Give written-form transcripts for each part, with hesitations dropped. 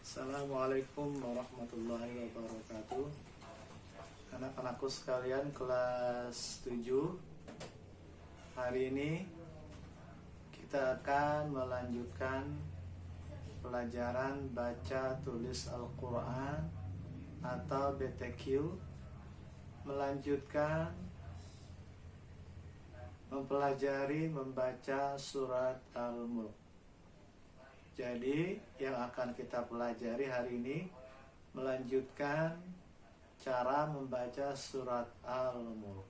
Assalamualaikum warahmatullahi wabarakatuh. Anak-anakku sekalian kelas 7, hari ini kita akan melanjutkan pelajaran baca tulis Al-Quran atau BTQ, melanjutkan mempelajari membaca surat Al-Mulk. Jadi yang akan kita pelajari hari ini melanjutkan cara membaca surat Al-Mulk.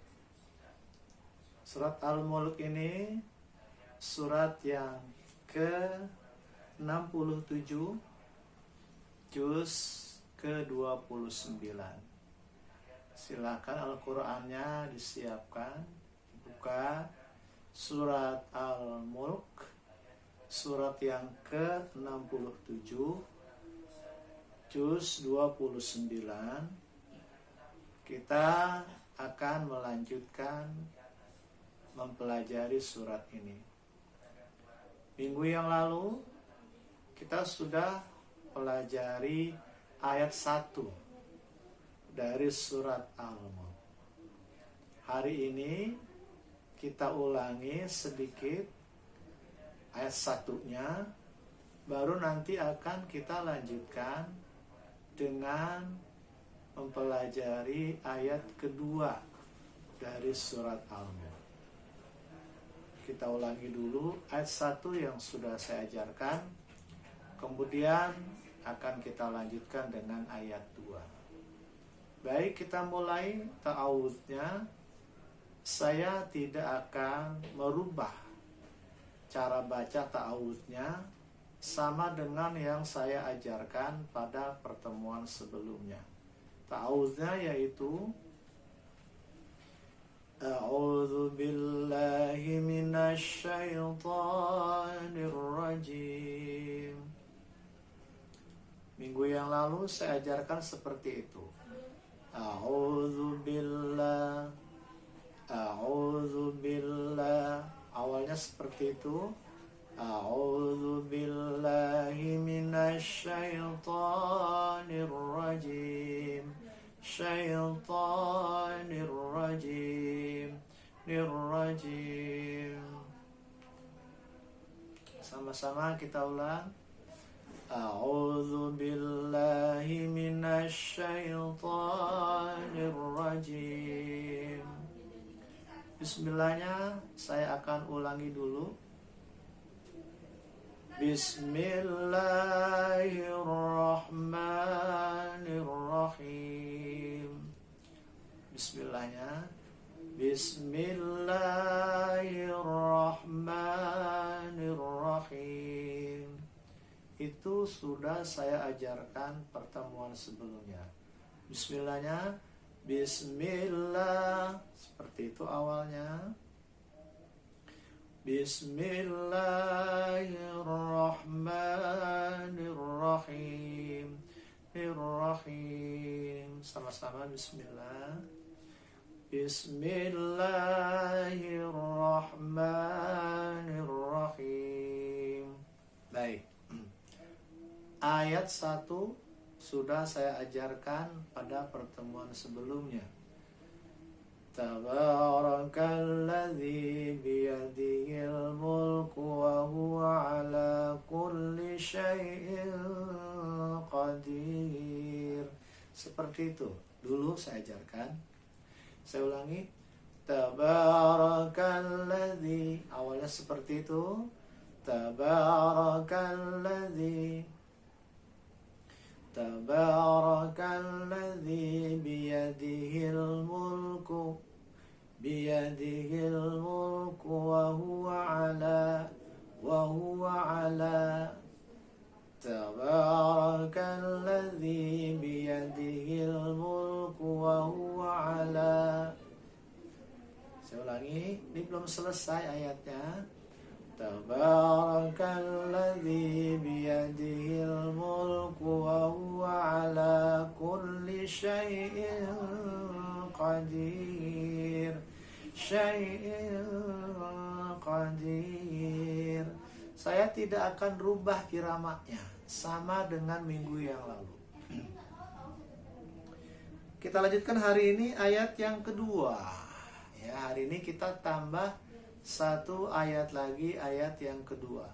Surat Al-Mulk ini surat yang ke-67, juz ke-29. Silakan Al-Qur'annya disiapkan, buka surat Al-Mulk, surat yang ke-67, juz 29. Kita akan melanjutkan mempelajari surat ini. Minggu yang lalu kita sudah pelajari ayat 1 dari surat Al-Mulk. Hari ini kita ulangi sedikit ayat 1-nya, baru nanti akan kita lanjutkan dengan mempelajari ayat kedua dari surat Al-Mulk. Kita ulangi dulu ayat 1 yang sudah saya ajarkan, kemudian akan kita lanjutkan dengan ayat 2. Baik, kita mulai ta'awudnya. Saya tidak akan merubah cara baca ta'awudnya, sama dengan yang saya ajarkan pada pertemuan sebelumnya. Ta'awudnya yaitu A'udzu billahi minasy syaithanir rajim. Minggu yang lalu saya ajarkan seperti itu. A'udzu billah. Awalnya seperti itu. A'udzu billahi minasy syaithanir rajim. Sama-sama kita ulang. A'udzu billahi minasy syaithanir rajim. Bismillahnya saya akan ulangi dulu. Bismillahirrahmanirrahim. Bismillahnya. Bismillahirrahmanirrahim. Itu sudah saya ajarkan pertemuan sebelumnya. Bismillahnya, Bismillah, seperti itu awalnya. Bismillahirrahmanirrahim. Sama-sama Bismillah. Bismillahirrahmanirrahim. Baik. Ayat 1 sudah saya ajarkan pada pertemuan sebelumnya. Tabarakalladzi biyadihil mulku wa huwa ala kulli syai'in qadir. Seperti itu dulu saya ajarkan. Saya ulangi. Tabarakalladzi, awalnya seperti itu. Tabarakalladzi biyadihil mulku wa huwa ala Tabarakalladzi biyadihil mulku wa huwa ala. Saya ulangi, ini belum selesai ayatnya. Tabarakalladzi biyadihil mulku wa huwa ala kulli syai'in qadir. saya tidak akan rubah iramanya, sama dengan minggu yang lalu. Kita lanjutkan hari ini ayat yang kedua. Ya, hari ini kita tambah satu ayat lagi, ayat yang kedua.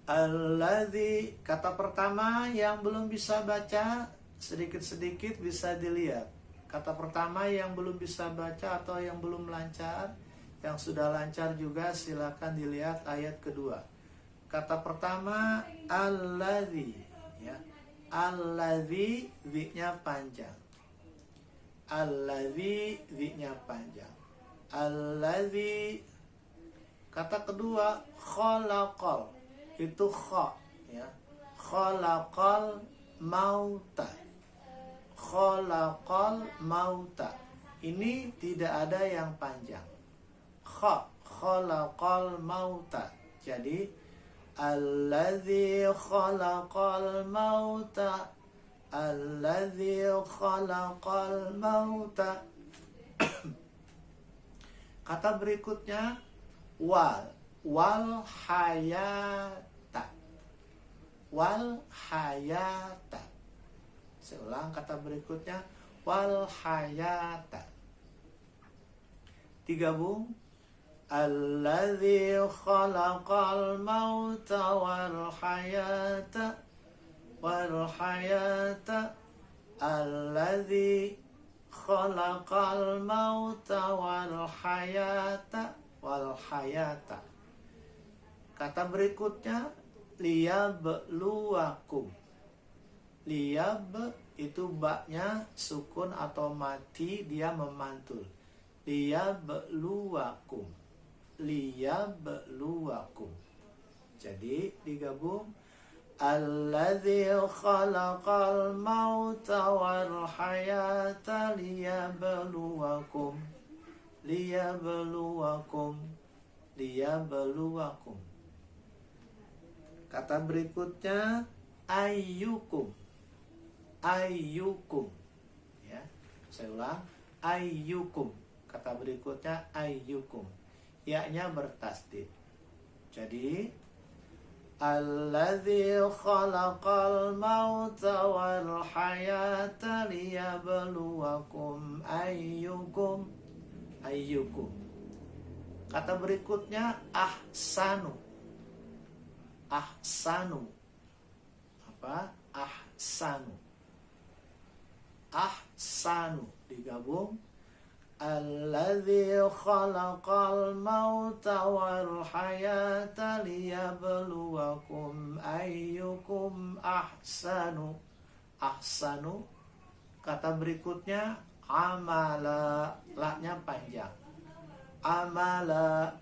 Alladzi, kata pertama yang belum bisa baca, sedikit-sedikit bisa dilihat. Kata pertama yang belum bisa baca atau yang belum lancar, yang sudah lancar juga silakan dilihat ayat kedua. Kata pertama alladzi, ya. Alladzi, zi-nya panjang. Alladzi, zi-nya panjang. Alladzi. Kata kedua khalaqal, itu kha, ya. Khalaqal mauta. Khalaqal mauta. Ini tidak ada yang panjang. Khalaqal mauta. Jadi alladzi khalaqal mauta. Alladzi khalaqal mauta. Kata berikutnya wal hayata. Wal hayata. Saya ulang kata berikutnya wal hayata. Digabung alladzi khalaqal mauta wal hayata. Wal hayata. Alladzi khalaqal mauta wal hayata. Wal hayata. Kata berikutnya liyabluwakum. Liyab itu baknya sukun atau mati, dia memantul. Liyabluwakum. Liyabluwakum. Jadi digabung alladzi khalaqal mauta wal hayata liyabluwakum. Liyabluwakum. Liyabluwakum. Kata berikutnya ayyukum. Ayyukum, ya. Saya ulang ayyukum. Kata berikutnya ayyukum. Ya-nya bertasdid. Jadi alladzi khalaqal mauta wal hayata liyabluwakum ayyukum. Ayyukum. Kata berikutnya ahsanu. Ahsanu. Apa? Ahsanu. Ahsanu. Digabung alladzi khalaqal mauta wal hayata liyabluwakum ayyukum ahsanu. Ahsanu. Kata berikutnya amala. La-nya panjang. Amala.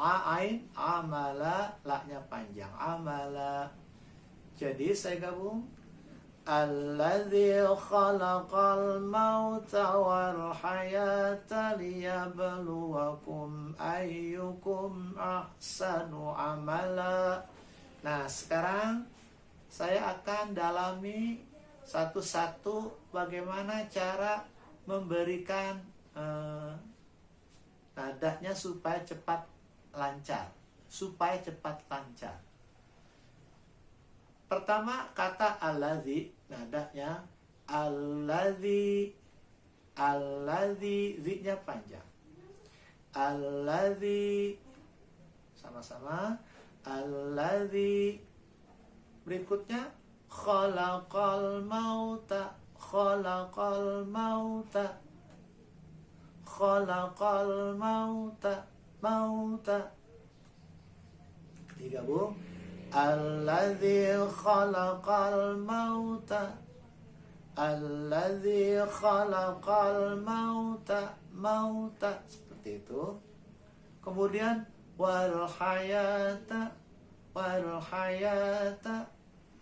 Ain amala, la-nya panjang. Amala. Jadi saya gabung alladzi khalaqal mauta wal hayata liyabluwakum ayyukum ahsanu amala. Nah, sekarang saya akan dalami satu-satu bagaimana cara memberikan nadanya supaya cepat lancar. Supaya cepat lancar. Pertama kata alladzi, nadanya alladzi. Alladzi, zi-nya panjang. Alladzi. Sama-sama. Alladzi. Berikutnya khalaqal mauta. Khalaqal mauta. Khalaqal mauta. Mauta. Digabung alladzi khalaqal mauta. Alladzi khalaqal mauta. Mauta. Seperti itu. Kemudian wal hayata. Wal hayata.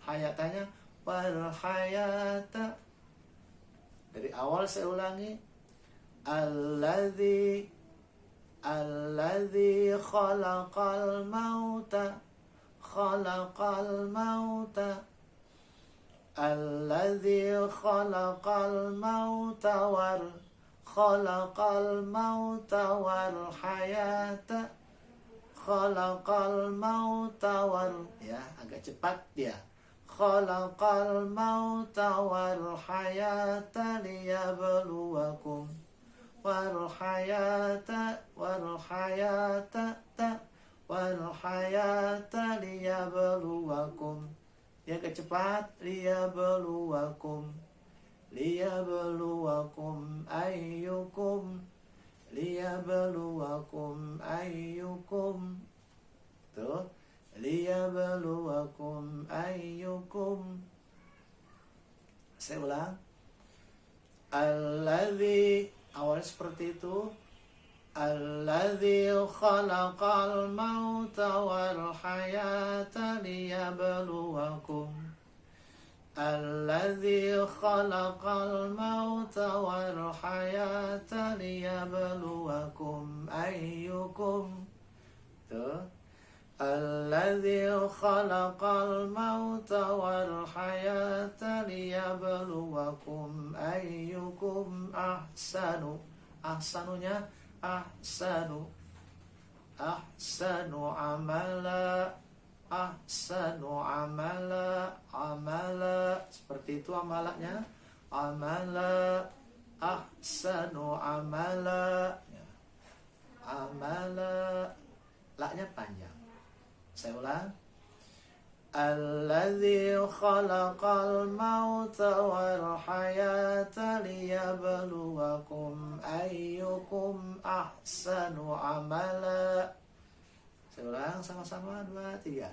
Hayatanya wal hayata. Dari awal saya ulangi. Alladzi khalaqal mauta. Khalaqal mauta. Alladzi khalaqal mauta wal khalaqal mauta wal hayata. khalaqal mauta wal, ya agak cepat ya. Khalaqal mauta wal hayata liyabluwakum wal hayata liyabluwakum. Ya agak cepat, liyabluwakum ayyukum tuh, liyabluwakum ayyukum. Saya ulang. Alladzi, awal seperti itu. Alladzi khalaqal mauta wal hayata liyabluwakum. Alladzi khalaqal mauta wal hayata liyabluwakum ayyukum. Tuh. Alladzi khalaqal mauta wal hayata liyabluwakum ayyukum ahsanu. Ahsanunya ahsanu amala. Ahsanu amala seperti itu amalanya. Amala, ahsanu amala, ya. Amala, laknya panjang. Saya ulang. Alladzi khalaqal mauta wal hayata liyabluwakum ayyukum ahsanu amala. Saya ulang sama-sama, 2, 3.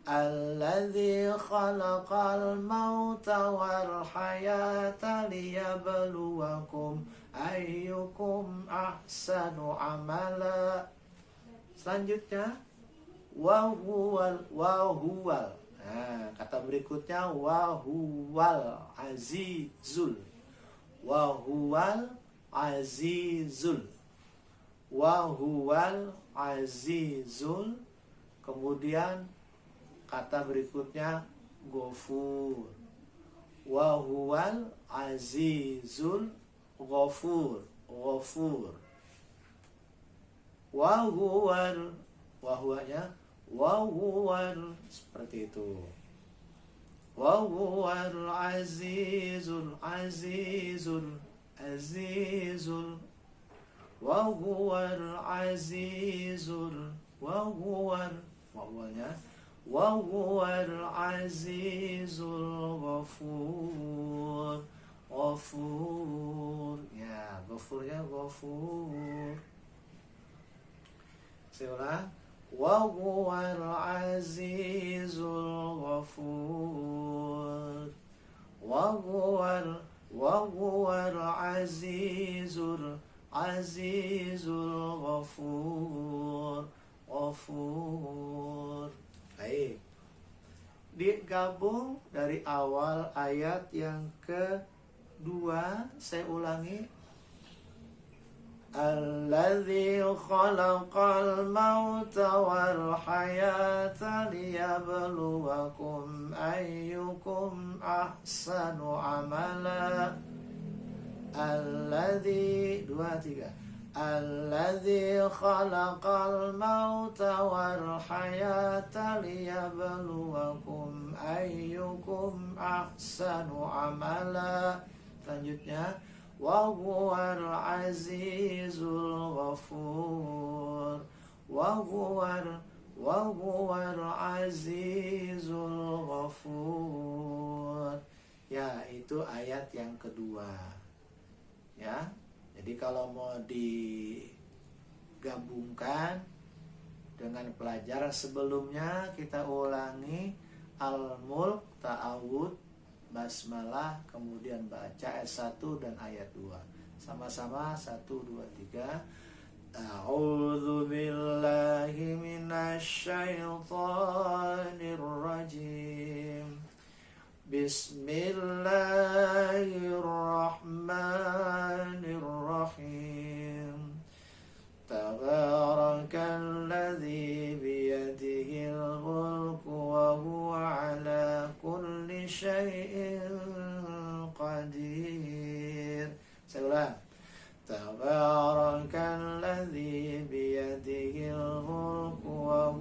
Alladzi khalaqal mauta wal hayata liyabluwakum ayyukum ahsanu amala. Selanjutnya wahuwal. Nah, kata berikutnya wahuwal azizul. Wahuwal azizul. Wahuwal azizul. Kemudian kata berikutnya ghafur. Wahuwal azizul ghafur. Ghafur. Wahuwanya wahuwal, seperti itu. Wahuwal azizul azizul. Wahuwal azizul. Wahuwalnya wahuwal azizul ghafur. Ghafur, ya, ghafurnya ghafur. Saya ulang. Wahuwal azizul ghafur. Wahuwal azizul ghafur. Ghafur. Baik. Digabung dari awal ayat yang kedua. Saya ulangi. Alladzi khalaqal mauta wal hayata liyabluwakum ayyukum ahsanu amala. Alladzi, 2, 3. Alladzi khalaqal mauta wal hayata liyabluwakum ayyukum ahsanu amala. Selanjutnya wahuwal azizul ghafur. Wahuwal azizul ghafur. Ya, itu ayat yang kedua. Ya. Jadi kalau mau digabungkan dengan pelajaran sebelumnya, kita ulangi Al-Mulk, Ta'awud, Basmalah, kemudian baca ayat 1 dan ayat 2. Sama-sama 1, 2, 3. A'udzu billahi minasy syaithanir rajim. Bismillahirrahmanirrahim. Tabarakalladzi biyadihil mulku wa huwa ala kulli syai'in qadir. Saya ulang. Tabarakalladzi biyadihil mulku wa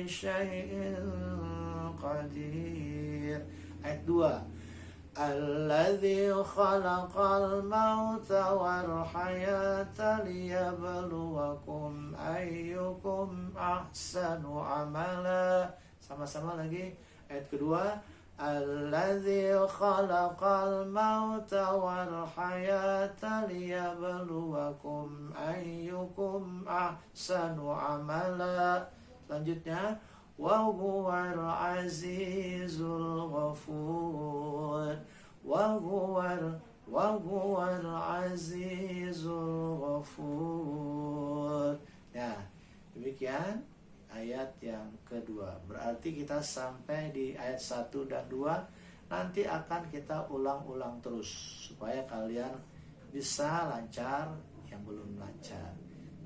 syai'in qadir. Ayat 2. Alladzi khalaqal mauta wal hayata liyabluwakum ayyukum ahsanu amala. Sama-sama lagi. Ayat kedua. Alladzi khalaqal mauta wal hayata liyabluwakum ayyukum ahsanu amala. Selanjutnya, wa huwal azizul ghafur. Wa huwal azizul ghafur. Ya, demikian ayat yang kedua. Berarti kita sampai di ayat 1 dan 2. Nanti akan kita ulang-ulang terus supaya kalian bisa lancar, yang belum lancar,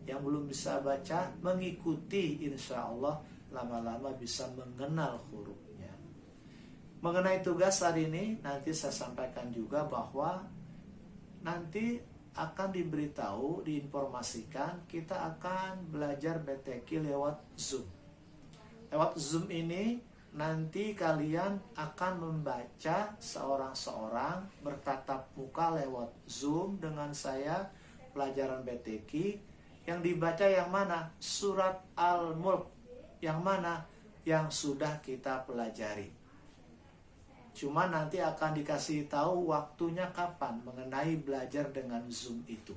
yang belum bisa baca mengikuti, insya Allah lama-lama bisa mengenal hurufnya. Mengenai tugas hari ini, nanti saya sampaikan juga bahwa nanti akan diberitahu, diinformasikan kita akan belajar BTQ lewat Zoom. Lewat Zoom ini nanti kalian akan membaca seorang-seorang bertatap muka lewat Zoom dengan saya pelajaran BTQ. Yang dibaca yang mana? Surat Al-Mulk. Yang mana? Yang sudah kita pelajari. Cuma nanti akan dikasih tahu waktunya kapan mengenai belajar dengan Zoom itu.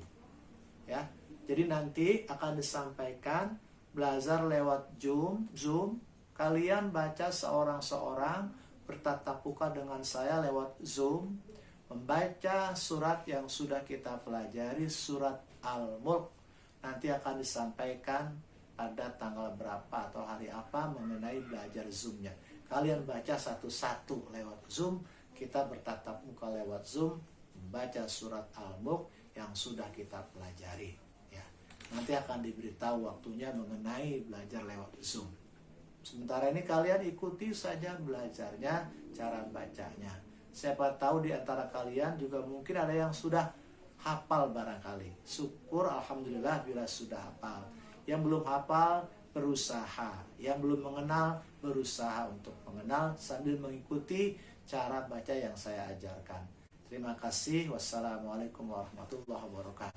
Ya. Jadi nanti akan disampaikan belajar lewat Zoom. Kalian baca seorang-seorang bertatap muka dengan saya lewat Zoom, membaca surat yang sudah kita pelajari, surat Al-Mulk. Nanti akan disampaikan pada tanggal berapa atau hari apa mengenai belajar Zoom-nya. Kalian baca satu-satu lewat Zoom, kita bertatap muka lewat Zoom, membaca surat Al-Mulk yang sudah kita pelajari. Ya. Nanti akan diberitahu waktunya mengenai belajar lewat Zoom. Sementara ini kalian ikuti saja belajarnya, cara bacanya. Siapa tahu di antara kalian juga mungkin ada yang sudah hafal barangkali. Syukur alhamdulillah bila sudah hafal. Yang belum hafal berusaha, yang belum mengenal berusaha untuk mengenal sambil mengikuti cara baca yang saya ajarkan. Terima kasih. Wassalamualaikum warahmatullahi wabarakatuh.